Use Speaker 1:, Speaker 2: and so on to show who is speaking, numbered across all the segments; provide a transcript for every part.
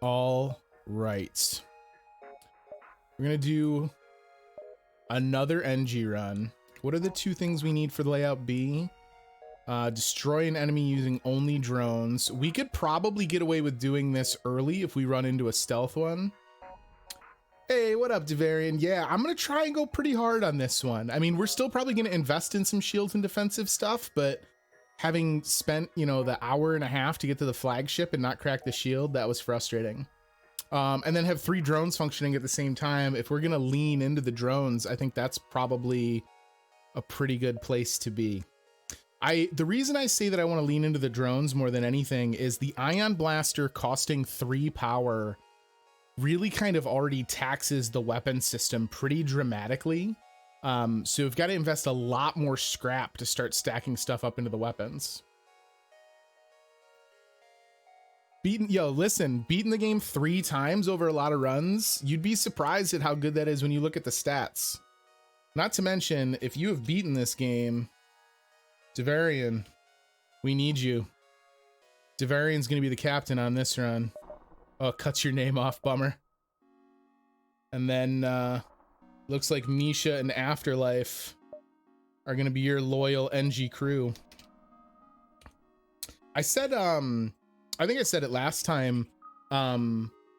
Speaker 1: All right. We're going to do another Engi run. What are the two things we need for the layout B? Destroy an enemy using only drones. We could probably get away with doing this early if we run into a stealth one. Hey, what up, Devarian? Yeah, I'm going to try and go pretty hard on this one. I mean, we're still probably going to invest in some shields and defensive stuff, but having spent, you know, the hour and a half to get to the flagship and not crack the shield, that was frustrating. And then have 3 drones functioning at the same time. If we're going to lean into the drones, I think that's probably a pretty good place to be. The reason I say that I want to lean into the drones more than anything is the Ion Blaster costing 3 power really kind of already taxes the weapon system pretty dramatically. So we've got to invest a lot more scrap to start stacking stuff up into the weapons. Beating the game 3 times over a lot of runs, you'd be surprised at how good that is when you look at the stats. Not to mention, if you have beaten this game, Devarian, we need you. Devarian's going to be the captain on this run. Oh, it cuts your name off, bummer. And then looks like Misha and Afterlife are going to be your loyal Engi crew. I said, I think I said it last time.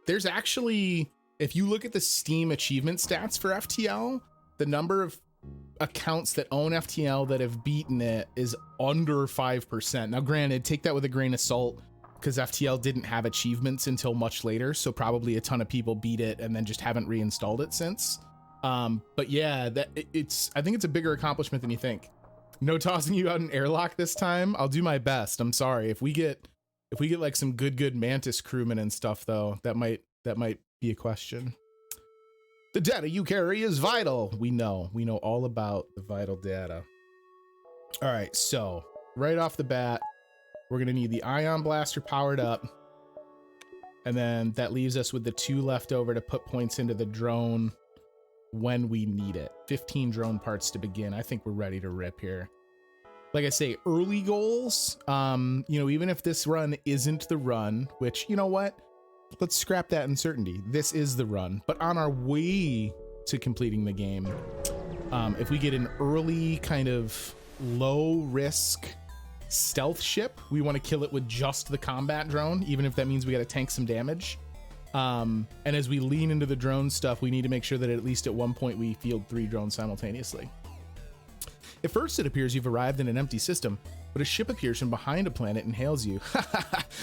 Speaker 1: There's actually, if you look at the Steam achievement stats for FTL, the number of accounts that own FTL that have beaten it is under 5%. Now, granted, take that with a grain of salt because FTL didn't have achievements until much later, so probably a ton of people beat it and then just haven't reinstalled it since. But yeah, I think it's a bigger accomplishment than you think. No tossing you out an airlock this time. I'll do my best. I'm sorry if we get like some good Mantis crewmen and stuff though, that might be a question. The data you carry is vital. We know all about the vital data. All right, so right off the bat, we're gonna need the Ion Blaster powered up, and then that leaves us with the 2 left over to put points into the drone when we need it. 15 drone parts to begin. I think we're ready to rip here. Like I say, early goals, you know, even if this run isn't the run, which, you know what? Let's scrap that uncertainty. This is the run, but on our way to completing the game, if we get an early kind of low risk stealth ship, we want to kill it with just the combat drone, even if that means we got to tank some damage. And as we lean into the drone stuff, we need to make sure that at least at one point we field 3 drones simultaneously. At first, it appears you've arrived in an empty system, but a ship appears from behind a planet and hails you.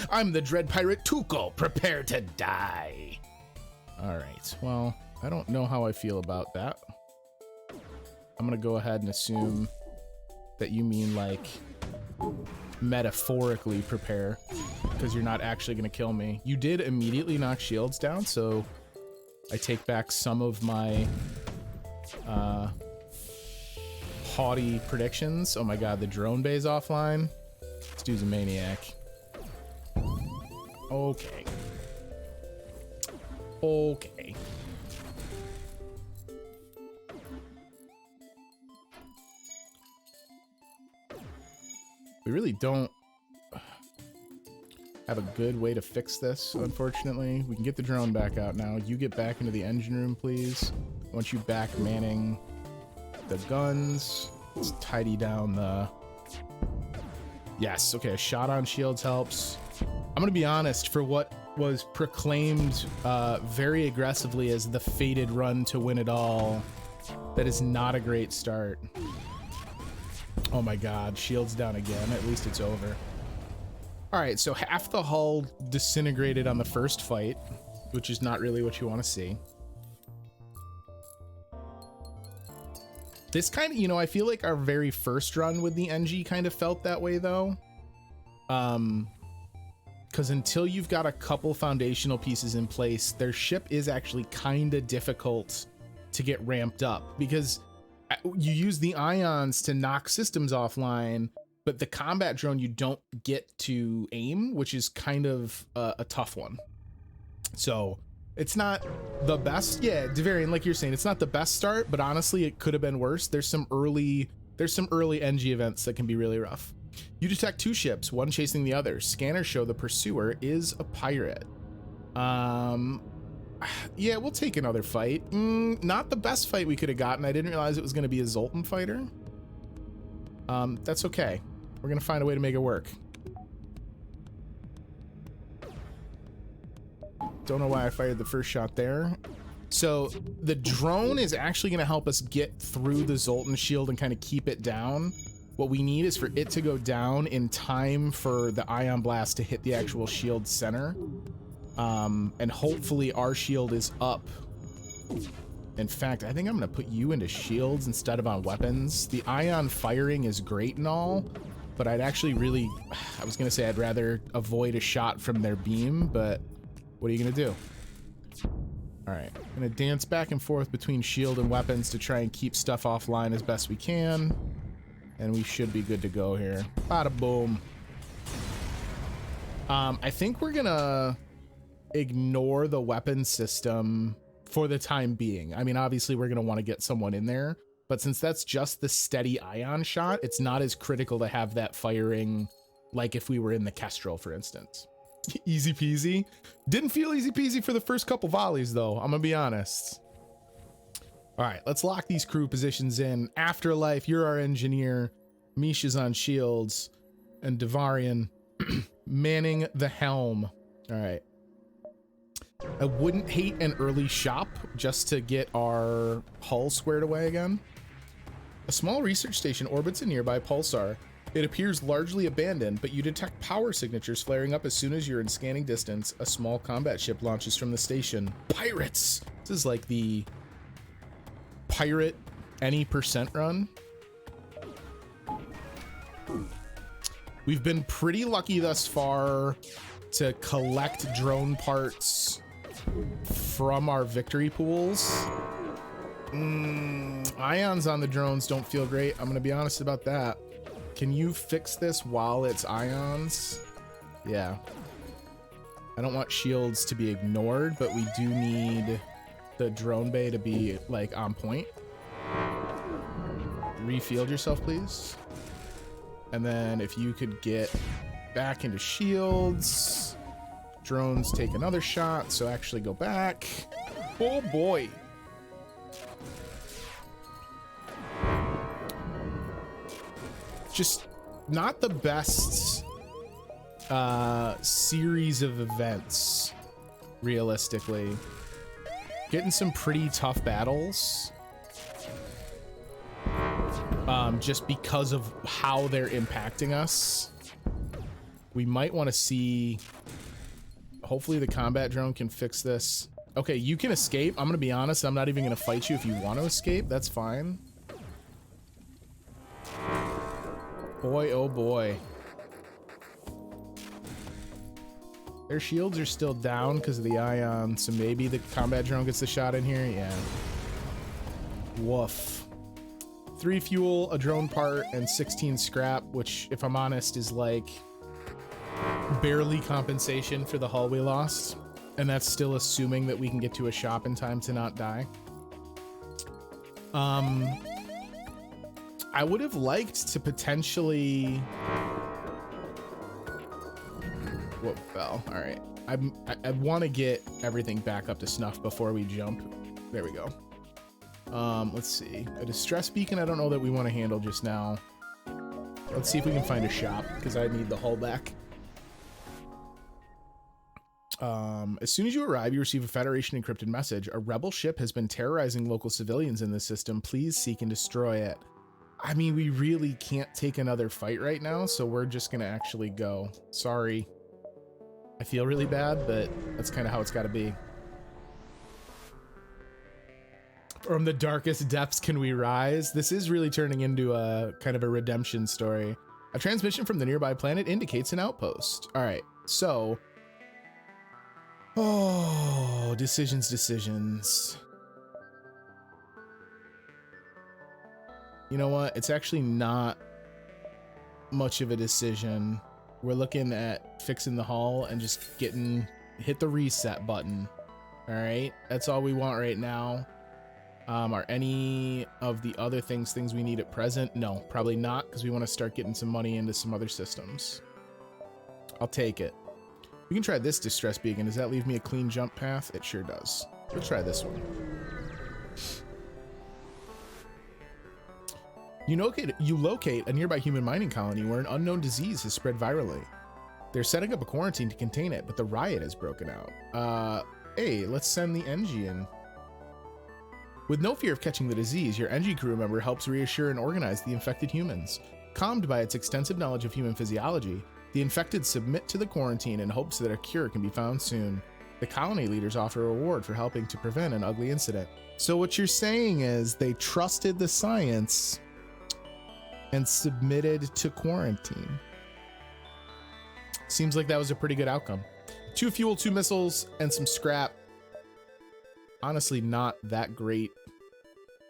Speaker 1: I'm the dread pirate Tuco. Prepare to die. All right. Well, I don't know how I feel about that. I'm going to go ahead and assume that you mean like metaphorically prepare, because you're not actually going to kill me. You did immediately knock shields down, so I take back some of my haughty predictions. Oh my god, the drone bay's offline. This dude's a maniac. Okay. We really don't have a good way to fix this, unfortunately. We can get the drone back out now. You get back into the engine room, please. I want you back manning the guns. Let's tidy down the... Yes, okay, a shot on shields helps. I'm gonna be honest, for what was proclaimed very aggressively as the fated run to win it all, that is not a great start. Oh my god, shields down again. At least it's over. All right, so half the hull disintegrated on the first fight, which is not really what you want to see. This kind of, you know, I feel like our very first run with the Engi kind of felt that way though. Because until you've got a couple foundational pieces in place, their ship is actually kind of difficult to get ramped up, because you use the ions to knock systems offline, but the combat drone you don't get to aim, which is kind of a tough one. So it's not the best. Yeah, Devarian, like you're saying, it's not the best start, but honestly, it could have been worse. There's some early Engi events that can be really rough. You detect 2 ships, one chasing the other. Scanners show the pursuer is a pirate. Yeah, we'll take another fight. Not the best fight we could have gotten. I didn't realize it was going to be a Zoltan fighter. That's okay. We're going to find a way to make it work. Don't know why I fired the first shot there. So the drone is actually going to help us get through the Zoltan shield and kind of keep it down. What we need is for it to go down in time for the ion blast to hit the actual shield center. And hopefully our shield is up. In fact, I think I'm going to put you into shields instead of on weapons. The ion firing is great and all, but I'd actually really, I was going to say I'd rather avoid a shot from their beam, but what are you going to do? All right, I'm going to dance back and forth between shield and weapons to try and keep stuff offline as best we can. And we should be good to go here. Bada boom. I think we're going to ignore the weapon system for the time being. I mean, obviously we're going to want to get someone in there, but since that's just the steady ion shot, it's not as critical to have that firing like if we were in the Kestrel, for instance. Easy peasy. Didn't feel easy peasy for the first couple volleys, though. I'm gonna be honest. All right, let's lock these crew positions in. Afterlife, you're our engineer. Misha's on shields, and Devarian manning the helm. All right. I wouldn't hate an early shop just to get our hull squared away again. A small research station orbits a nearby pulsar. It appears largely abandoned, but you detect power signatures flaring up as soon as you're in scanning distance. A small combat ship launches from the station. Pirates! This is like the pirate any percent run. We've been pretty lucky thus far to collect drone parts from our victory pools. Ions on the drones don't feel great. I'm gonna be honest about that. Can you fix this while it's ions? Yeah. I don't want shields to be ignored, but we do need the drone bay to be like on point. Refield yourself, please. And then if you could get back into shields. Drones take another shot, so actually go back. Oh boy. Just not the best series of events, realistically. Getting some pretty tough battles. Just because of how they're impacting us. We might want to see... Hopefully the combat drone can fix this. Okay, you can escape. I'm going to be honest. I'm not even going to fight you if you want to escape. That's fine. Boy, oh boy. Their shields are still down because of the ion, so maybe the combat drone gets the shot in here. Yeah. Woof. 3 fuel, a drone part, and 16 scrap, which, if I'm honest, is like barely compensation for the hull we lost. And that's still assuming that we can get to a shop in time to not die. I would have liked to potentially... Whoa, fell. All right. I want to get everything back up to snuff before we jump. There we go. Let's see. A distress beacon, I don't know that we want to handle just now. Let's see if we can find a shop, because I need the hull back. As soon as you arrive, you receive a Federation encrypted message. A rebel ship has been terrorizing local civilians in the system. Please seek and destroy it. I mean, we really can't take another fight right now, so we're just gonna actually go. Sorry. I feel really bad, but that's kind of how it's got to be. From the darkest depths can we rise? This is really turning into a kind of a redemption story. A transmission from the nearby planet indicates an outpost. All right, so... Oh, decisions. You know what? It's actually not much of a decision. We're looking at fixing the hull and just hit the reset button. All right, that's all we want right now. Are any of the other things we need at present? No, probably not, because we want to start getting some money into some other systems. I'll take it. We can try this distress beacon. Does that leave me a clean jump path? It sure does. Let's try this one. You locate a nearby human mining colony where an unknown disease has spread virally. They're setting up a quarantine to contain it, but the riot has broken out. Hey, let's send the Engi in. With no fear of catching the disease, your Engi crew member helps reassure and organize the infected humans. Calmed by its extensive knowledge of human physiology, the infected submit to the quarantine in hopes that a cure can be found soon. The colony leaders offer a reward for helping to prevent an ugly incident. So what you're saying is they trusted the science and submitted to quarantine. Seems like that was a pretty good outcome. 2 fuel, 2 missiles, and some scrap. Honestly, not that great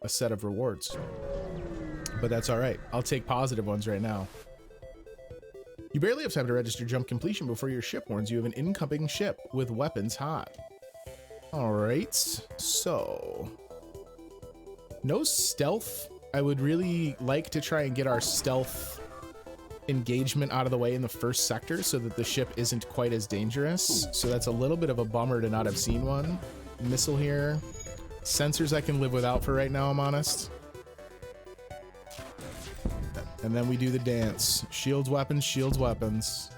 Speaker 1: a set of rewards, but that's all right. I'll take positive ones right now. You barely have time to register jump completion before your ship warns you of an incoming ship with weapons hot. All right, so no stealth. I would really like to try and get our stealth engagement out of the way in the first sector so that the ship isn't quite as dangerous. So that's a little bit of a bummer to not have seen one. Missile here. Sensors I can live without for right now, I'm honest. And then we do the dance. Shields, weapons, shields, weapons.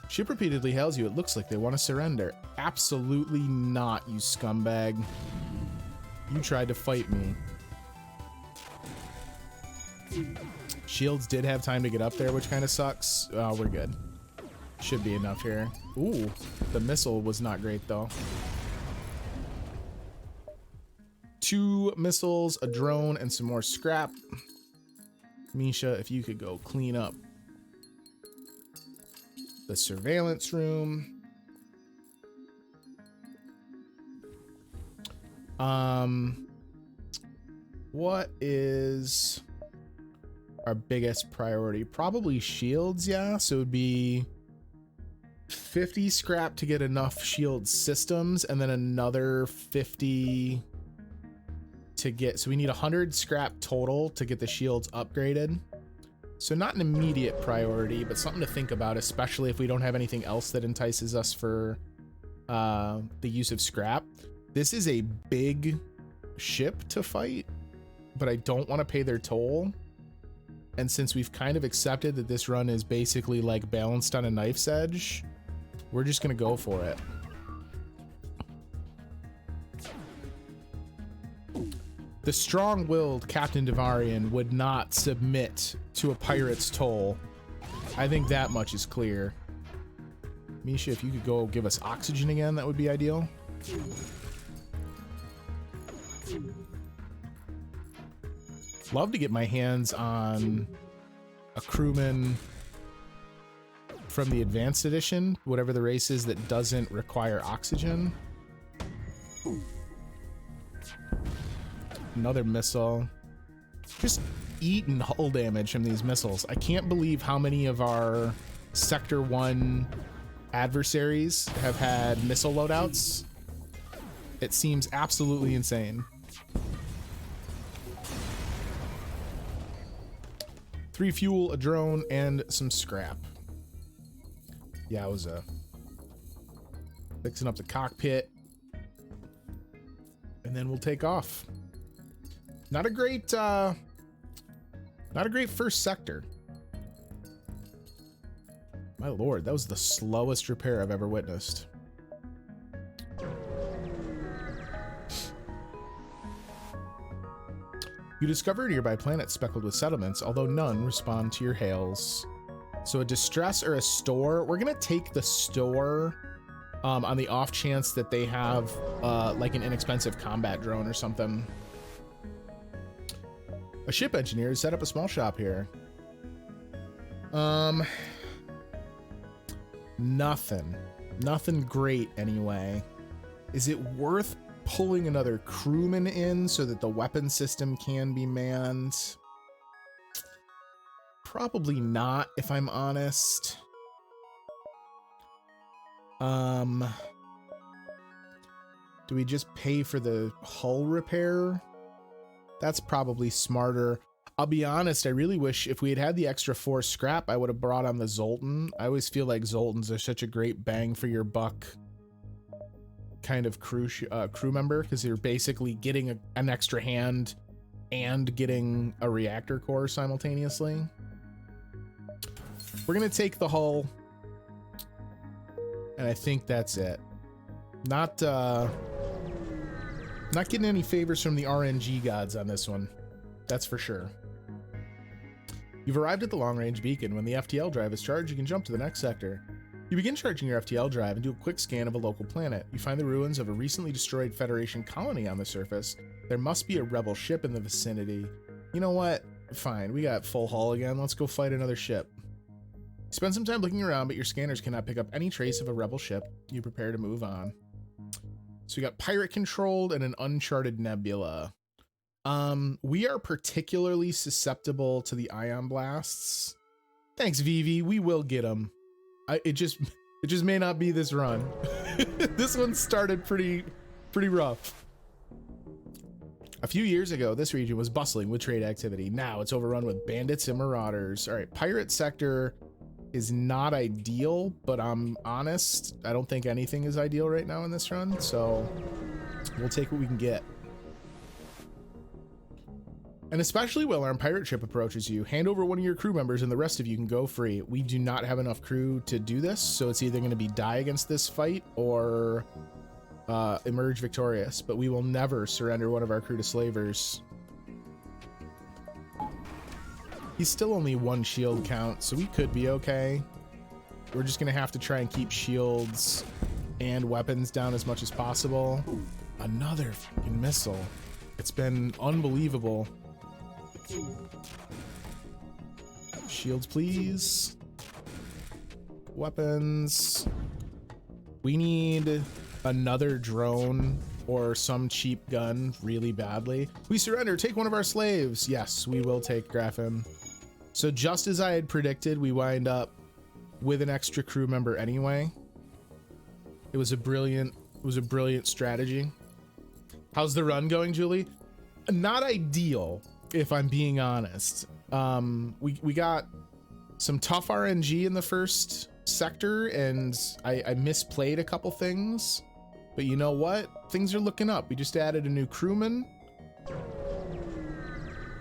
Speaker 1: Ship repeatedly hails you. It looks like they want to surrender. Absolutely not, you scumbag. You tried to fight me. Shields did have time to get up there, which kind of sucks. Oh, we're good. Should be enough here. Ooh, the missile was not great, though. 2 missiles, a drone, and some more scrap. Misha, if you could go clean up the surveillance room. What is our biggest priority? Probably shields, yeah. So it would be 50 scrap to get enough shield systems, and then another 50 to get, so we need 100 scrap total to get the shields upgraded. So not an immediate priority, but something to think about, especially if we don't have anything else that entices us for the use of scrap. This is a big ship to fight, but I don't want to pay their toll. And since we've kind of accepted that this run is basically like balanced on a knife's edge, we're just going to go for it. The strong-willed Captain Devarian would not submit to a pirate's toll. I think that much is clear. Misha, if you could go give us oxygen again, that would be ideal. Love to get my hands on a crewman from the advanced edition, whatever the race is that doesn't require oxygen. Another missile. Just eating hull damage from these missiles. I can't believe how many of our Sector 1 adversaries have had missile loadouts. It seems absolutely insane. 3 fuel, a drone, and some scrap. Yeah, I was fixing up the cockpit. And then we'll take off. Not a great first sector. My lord, that was the slowest repair I've ever witnessed. You discover a nearby planet speckled with settlements, although none respond to your hails. So a distress or a store. We're gonna take the store on the off chance that they have like an inexpensive combat drone or something. A ship engineer has set up a small shop here. Nothing great anyway. Is it worth pulling another crewman in so that the weapon system can be manned? Probably not, if I'm honest. Do we just pay for the hull repair? That's probably smarter. I'll be honest, I really wish if we had had the extra 4 scrap, I would have brought on the Zoltan. I always feel like Zoltans are such a great bang for your buck kind of crew member, because you're basically getting an extra hand and getting a reactor core simultaneously. We're gonna take the hull, and I think that's it. Not getting any favors from the RNG gods on this one, that's for sure. You've arrived at the long-range beacon. When the FTL drive is charged, you can jump to the next sector. You begin charging your FTL drive and do a quick scan of a local planet. You find the ruins of a recently destroyed Federation colony on the surface. There must be a rebel ship in the vicinity. You know what? Fine, we got full hull again. Let's go fight another ship. You spend some time looking around, but your scanners cannot pick up any trace of a rebel ship. You prepare to move on. So we got pirate controlled and an uncharted nebula. We are particularly susceptible to the ion blasts. Thanks, Vivi. We will get them. It just may not be this run. This one started pretty rough. A few years ago, this region was bustling with trade activity. Now it's overrun with bandits and marauders. All right, pirate sector is not ideal, but I'm honest, I don't think anything is ideal right now in this run, so we'll take what we can get. And especially while our pirate ship approaches you, hand over one of your crew members and the rest of you can go free. We do not have enough crew to do this, so it's either going to be die against this fight or emerge victorious, but we will never surrender one of our crew to slavers. He's still only 1 shield count, so we could be okay. We're just going to have to try and keep shields and weapons down as much as possible. Another fucking missile. It's been unbelievable. Shields, please. Weapons. We need another drone or some cheap gun really badly. We surrender. Take one of our slaves. Yes, we will take Graphim. So just as I had predicted, we wind up with an extra crew member anyway. It was a brilliant strategy. How's the run going, Julie? Not ideal, if I'm being honest. We got some tough RNG in the first sector, and I misplayed a couple things. But you know what? Things are looking up. We just added a new crewman.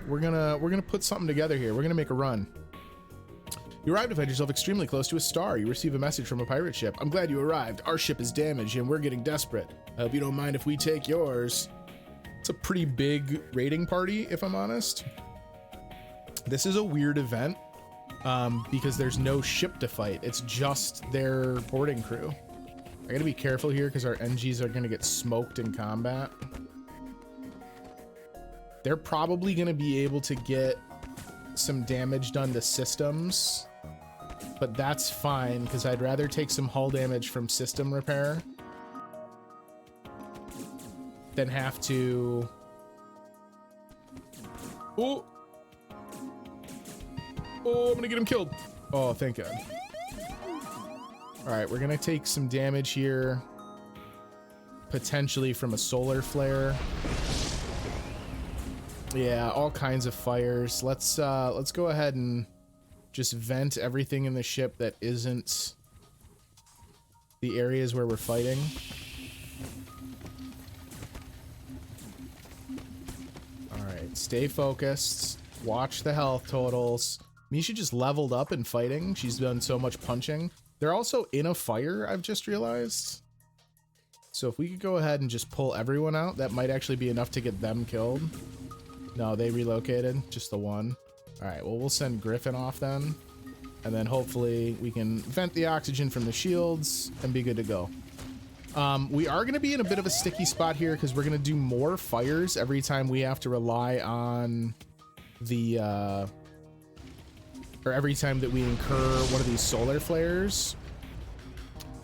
Speaker 1: We're gonna put something together here. We're gonna make a run. You arrived to find yourself extremely close to a star. You receive a message from a pirate ship. I'm glad you arrived. Our ship is damaged and we're getting desperate. I hope you don't mind if we take yours. It's a pretty big raiding party, if I'm honest. This is a weird event because there's no ship to fight. It's just their boarding crew. I gotta be careful here because our Engis are gonna get smoked in combat. They're probably gonna be able to get some damage done to systems, but that's fine because I'd rather take some hull damage from system repair than have to. Oh, I'm gonna get him killed. Oh, thank God. All right, we're gonna take some damage here, potentially from a solar flare. Yeah, all kinds of fires. Let's go ahead and just vent everything in the ship that isn't the areas where we're fighting. All right, stay focused. Watch the health totals. Misha just leveled up in fighting. She's done so much punching. They're also in a fire, I've just realized. So if we could go ahead and just pull everyone out, that might actually be enough to get them killed. No, they relocated, just the one. All right, well, we'll send Griffin off then. And then hopefully we can vent the oxygen from the shields and be good to go. We are going to be in a bit of a sticky spot here because we're going to do more fires every time we have to rely on the, or every time that we incur one of these solar flares.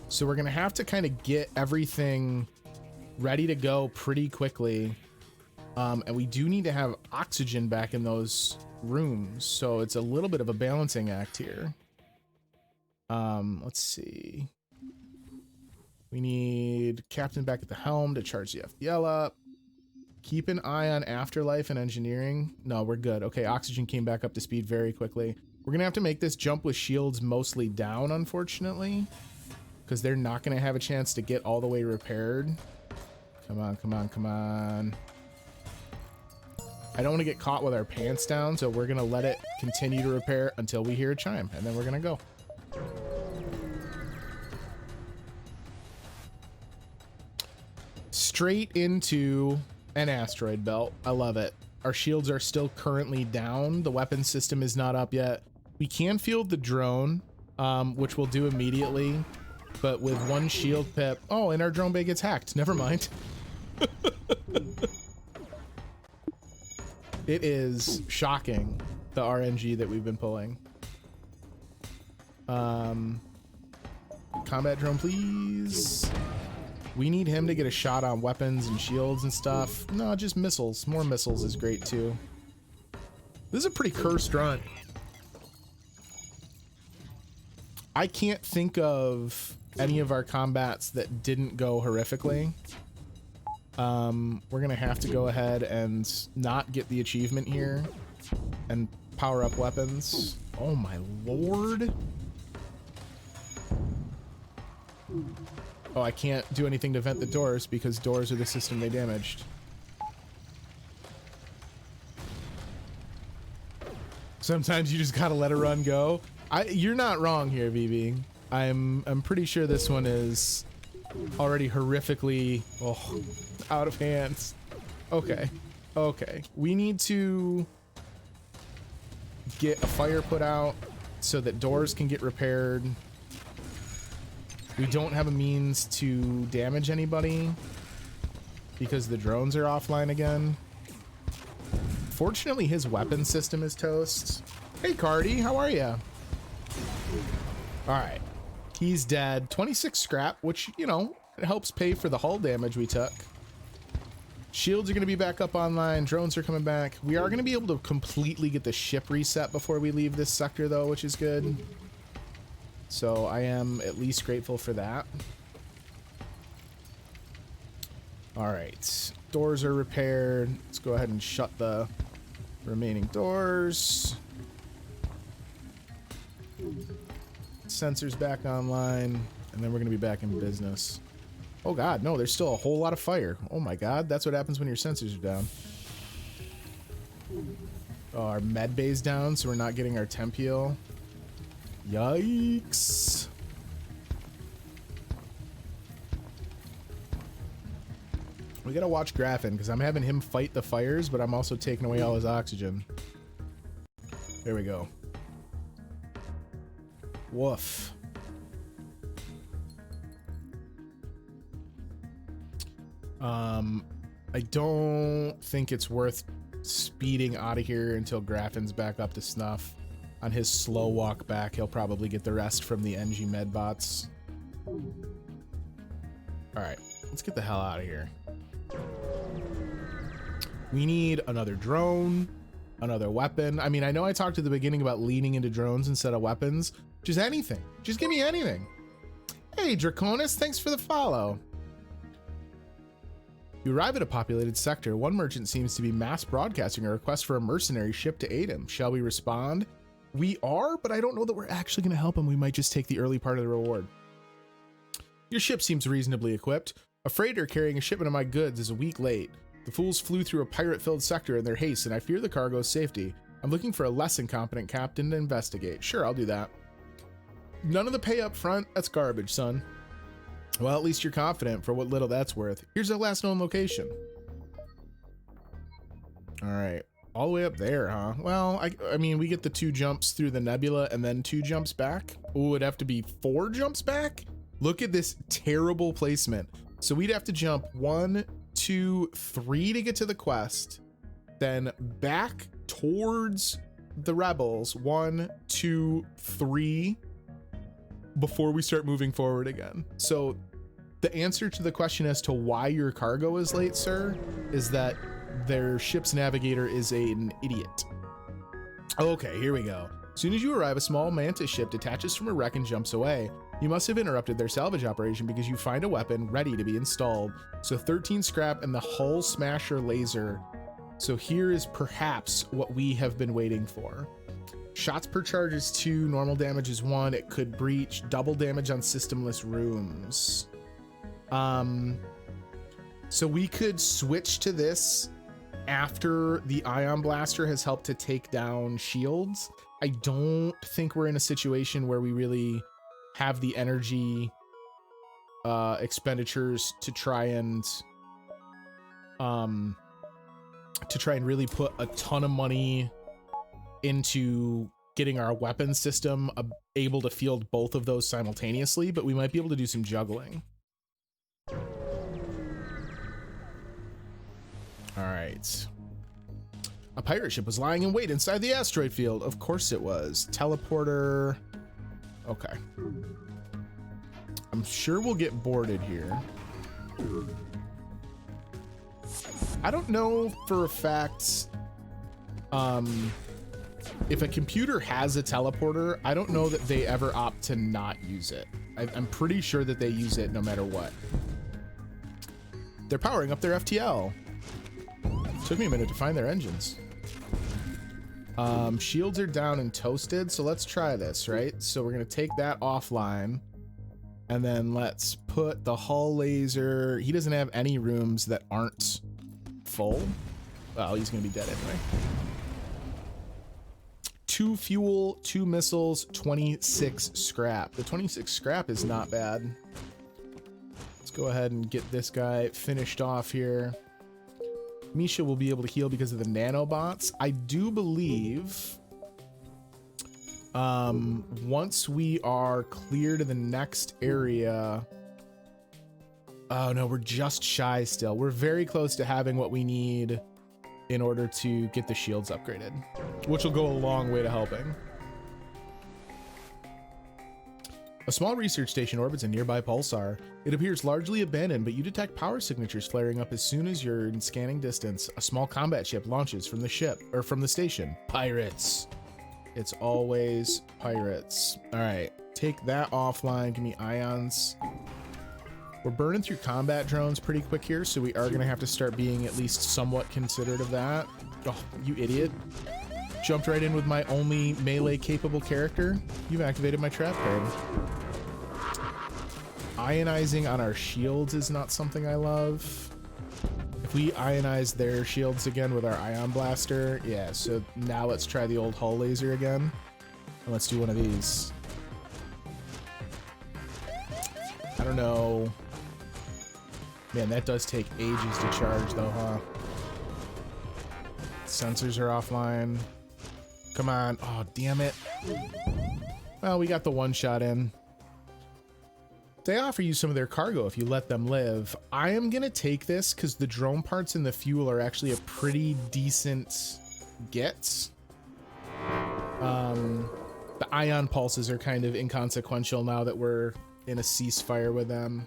Speaker 1: So we're going to have to kind of get everything ready to go pretty quickly. And we do need to have oxygen back in those rooms, so it's a little bit of a balancing act here. Let's see. We need Captain back at the helm to charge the FTL up. Keep an eye on afterlife and engineering. No, we're good. Okay, oxygen came back up to speed very quickly. We're gonna have to make this jump with shields mostly down, unfortunately, because they're not gonna have a chance to get all the way repaired. Come on, come on, come on. I don't want to get caught with our pants down, so we're gonna let it continue to repair until we hear a chime, and then we're gonna go. Straight into an asteroid belt. I love it. Our shields are still currently down. The weapon system is not up yet. We can field the drone, which we'll do immediately, but with one shield pip. Oh, and our drone bay gets hacked. Never mind. It is shocking, the RNG that we've been pulling. Combat drone, please. We need him to get a shot on weapons and shields and stuff. No, just missiles. More missiles is great too. This is a pretty cursed run. I can't think of any of our combats that didn't go horrifically. We're gonna have to go ahead and not get the achievement here and power up weapons. Oh my lord. Oh, I can't do anything to vent the doors because doors are the system they damaged. Sometimes you just gotta let a run go. You're not wrong here, VB. I'm pretty sure this one is already horrifically out of hands. Okay. Okay. We need to get a fire put out so that doors can get repaired. We don't have a means to damage anybody because the drones are offline again. Fortunately, his weapon system is toast. Hey, Cardi, how are you? All right. He's dead. 26 scrap, which, you know, it helps pay for the hull damage we took. Shields are going to be back up online. Drones are coming back. We are going to be able to completely get the ship reset before we leave this sector, though, which is good. So I am at least grateful for that. All right. Doors are repaired. Let's go ahead and shut the remaining doors. Sensors back online, and then we're going to be back in business. Oh god, no, there's still a whole lot of fire. Oh my god, that's what happens when your sensors are down. Oh, our med bay's down, so we're not getting our temp heal. Yikes. We gotta watch Graffin, because I'm having him fight the fires, but I'm also taking away all his oxygen. There we go. Woof. I don't think it's worth speeding out of here until Graffin's back up to snuff. On his slow walk back, he'll probably get the rest from the Engi med bots. Alright, let's get the hell out of here. We need another drone, another weapon. I mean, I know I talked at the beginning about leaning into drones instead of weapons. Just anything. Just give me anything. Hey, Draconis, thanks for the follow. You arrive at a populated sector. One merchant seems to be mass broadcasting a request for a mercenary ship to aid him. Shall we respond? We are, but I don't know that we're actually going to help him. We might just take the early part of the reward. Your ship seems reasonably equipped. A freighter carrying a shipment of my goods is a week late. The fools flew through a pirate-filled sector in their haste, and I fear the cargo's safety. I'm looking for a less incompetent captain to investigate. Sure, I'll do that. None of the pay up front? That's garbage, son. Well, at least you're confident for what little that's worth. Here's the last known location. All right. All the way up there, huh? Well, I mean, we get the 2 jumps through the nebula and then 2 jumps back. Ooh, it'd have to be 4 jumps back? Look at this terrible placement. So we'd have to jump 1, 2, 3 to get to the quest, then back towards the rebels, 1, 2, 3, before we start moving forward again. So the answer to the question as to why your cargo is late, sir, is that their ship's navigator is an idiot. Okay, here we go. As soon as you arrive, a small mantis ship detaches from a wreck and jumps away. You must have interrupted their salvage operation because you find a weapon ready to be installed. So 13 scrap and the hull smasher laser. So here is perhaps what we have been waiting for. Shots per charge is 2, normal damage is 1. It could breach, double damage on systemless rooms. So we could switch to this after the ion blaster has helped to take down shields. I don't think we're in a situation where we really have the energy expenditures to try and really put a ton of money into getting our weapon system able to field both of those simultaneously, but we might be able to do some juggling. All right. A pirate ship was lying in wait inside the asteroid field. Of course it was. Teleporter. Okay. I'm sure we'll get boarded here. I don't know for a fact if a computer has a teleporter. I don't know that they ever opt to not use it. I'm pretty sure that they use it no matter what. They're powering up their FTL. Took me a minute to find their engines. Shields are down and toasted, so let's try this, right? So we're gonna take that offline, and then let's put the hull laser. He doesn't have any rooms that aren't full. Well, he's gonna be dead anyway. 2 fuel, 2 missiles, 26 scrap. The 26 scrap is not bad. Let's go ahead and get this guy finished off here. Misha will be able to heal because of the nanobots. I do believe once we are clear to the next area. Oh no, we're just shy still. We're very close to having what we need in order to get the shields upgraded, which will go a long way to helping. A small research station orbits a nearby pulsar. It appears largely abandoned, but you detect power signatures flaring up as soon as you're in scanning distance. A small combat ship launches from the ship, or from the station. Pirates. It's always pirates. All right, take that offline. Give me ions. We're burning through combat drones pretty quick here, so we are gonna have to start being at least somewhat considerate of that. Oh, you idiot. Jumped right in with my only melee capable character. You've activated my trap card. Ionizing on our shields is not something I love. If we ionize their shields again with our ion blaster, yeah, so now let's try the old hull laser again. And let's do one of these. I don't know. Man, that does take ages to charge though, huh? Sensors are offline. Come on. Oh, damn it. Well, we got the one shot in. They offer you some of their cargo if you let them live. I am going to take this because the drone parts and the fuel are actually a pretty decent get. The ion pulses are kind of inconsequential now that we're in a ceasefire with them.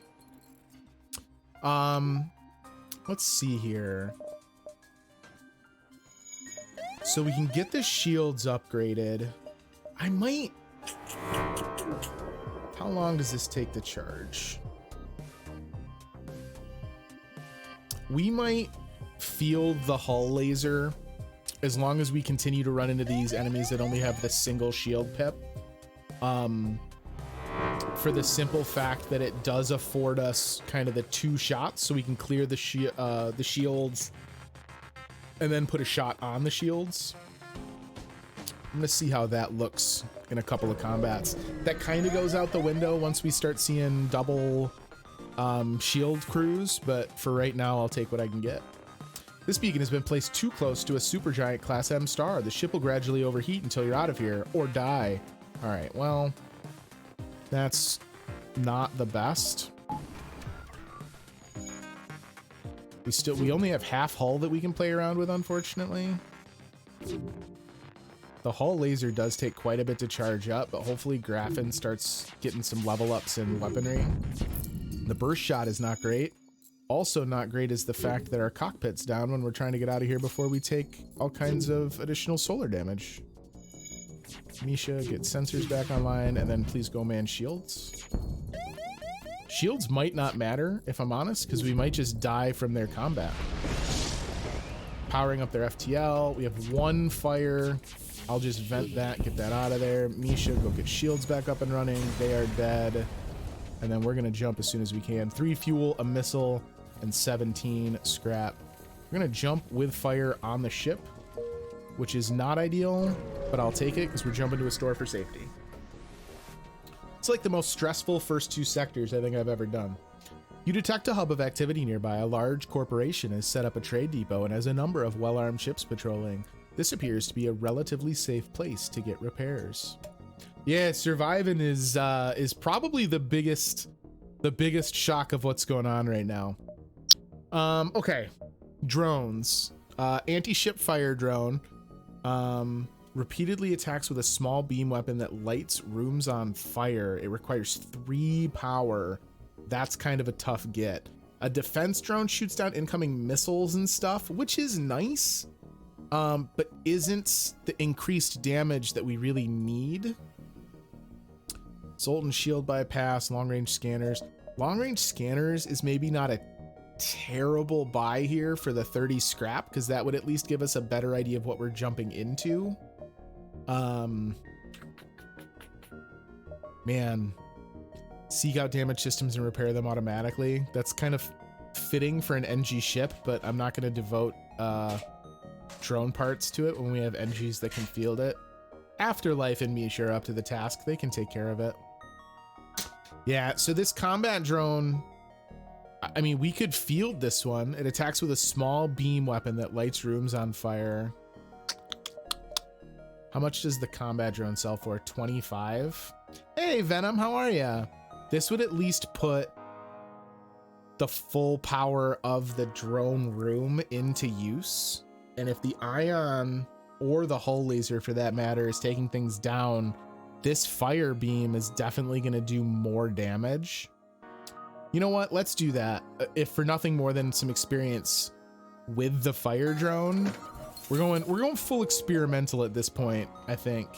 Speaker 1: Let's see here. So we can get the shields upgraded. I might... How long does this take to charge? We might field the hull laser as long as we continue to run into these enemies that only have the single shield pip. For the simple fact that it does afford us kind of the 2 shots, so we can clear the shields and then put a shot on the shields. I'm gonna see how that looks in a couple of combats. That kind of goes out the window once we start seeing double shield crews, but for right now, I'll take what I can get. This beacon has been placed too close to a supergiant Class M star. The ship will gradually overheat until you're out of here, or die. All right, well, that's not the best. We only have half hull that we can play around with, unfortunately. The hull laser does take quite a bit to charge up, but hopefully Graffin starts getting some level ups in weaponry. The burst shot is not great. Also not great is the fact that our cockpit's down when we're trying to get out of here before we take all kinds of additional solar damage. Misha, get sensors back online, and then please go man shields. Shields might not matter, if I'm honest, because we might just die from their combat. Powering up their FTL. We have 1 fire. I'll just vent that, get that out of there. Misha, go get shields back up and running. They are dead. And then we're going to jump as soon as we can. 3 fuel, a missile, and 17 scrap. We're going to jump with fire on the ship, which is not ideal, but I'll take it because we're jumping to a store for safety. It's like the most stressful first 2 sectors I think I've ever done. You detect a hub of activity nearby. A large corporation has set up a trade depot and has a number of well-armed ships patrolling. This appears to be a relatively safe place to get repairs. Yeah, surviving is probably the biggest shock of what's going on right now. Okay, drones. Anti-ship fire drone. Repeatedly attacks with a small beam weapon that lights rooms on fire. It requires 3 power. That's kind of a tough get. A defense drone shoots down incoming missiles and stuff, which is nice, but isn't the increased damage that we really need. Sultan shield bypass, long range scanners. Long range scanners is maybe not a terrible buy here for the 30 scrap, because that would at least give us a better idea of what we're jumping into. Man, seek out damaged systems and repair them automatically. That's kind of fitting for an Engi ship, but I'm not going to devote drone parts to it when we have Engis that can field it. Afterlife and Misha are up to the task. They can take care of it. Yeah, so this combat drone, I mean, we could field this one. It attacks with a small beam weapon that lights rooms on fire. How much does the combat drone sell for? 25? Hey, Venom, how are ya? This would at least put the full power of the drone room into use. And if the ion, or the hull laser for that matter, is taking things down, this fire beam is definitely going to do more damage. You know what? Let's do that. If for nothing more than some experience with the fire drone. We're going full experimental at this point, I think.